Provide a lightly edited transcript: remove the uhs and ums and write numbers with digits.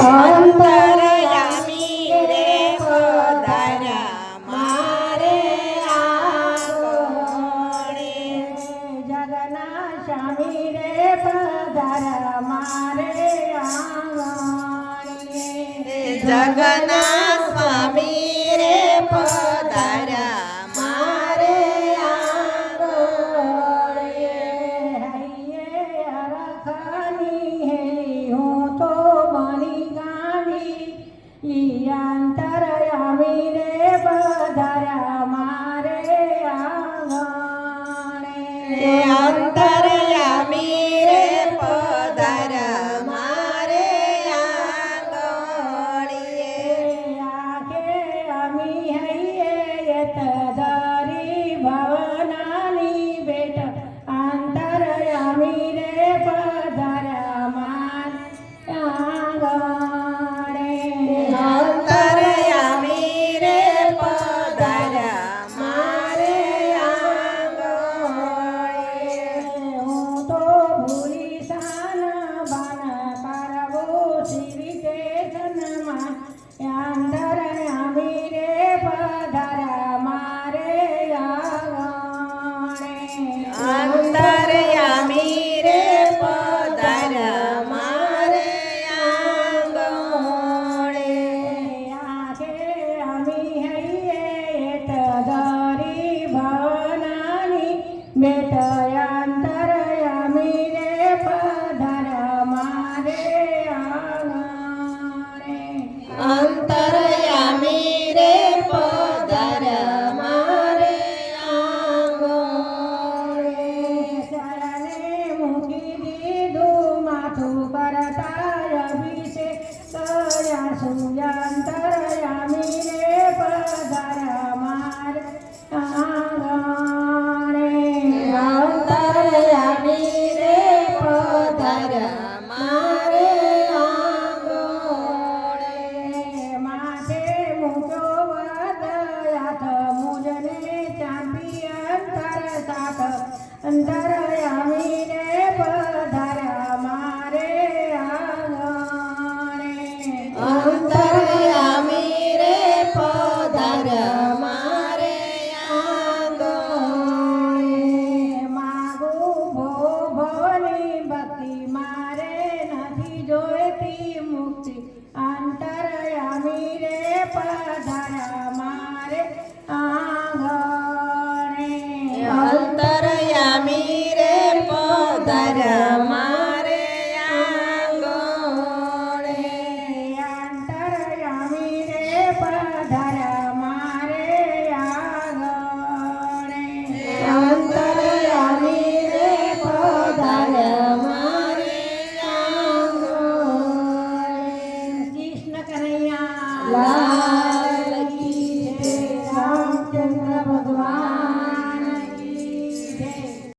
અંતરયામી રે પધાર્યા મારે આંગણે જગના સ્વામી રે પધાર્યા મારે આંગણે જગના સ્વામી રે પધાર્યા મારે આંગણે હૈયે હરખની હે હું તો બની ગાવી ઈ અંતરયામી રે પધાર્યા મારે આંગણે અંતરયામી રે પધાર્યા મારે આંગણીએ આખે અમી હૈયે તદારી ભવનાની બેટ અંતરયામી રે પધાર્યા મારે આંગણે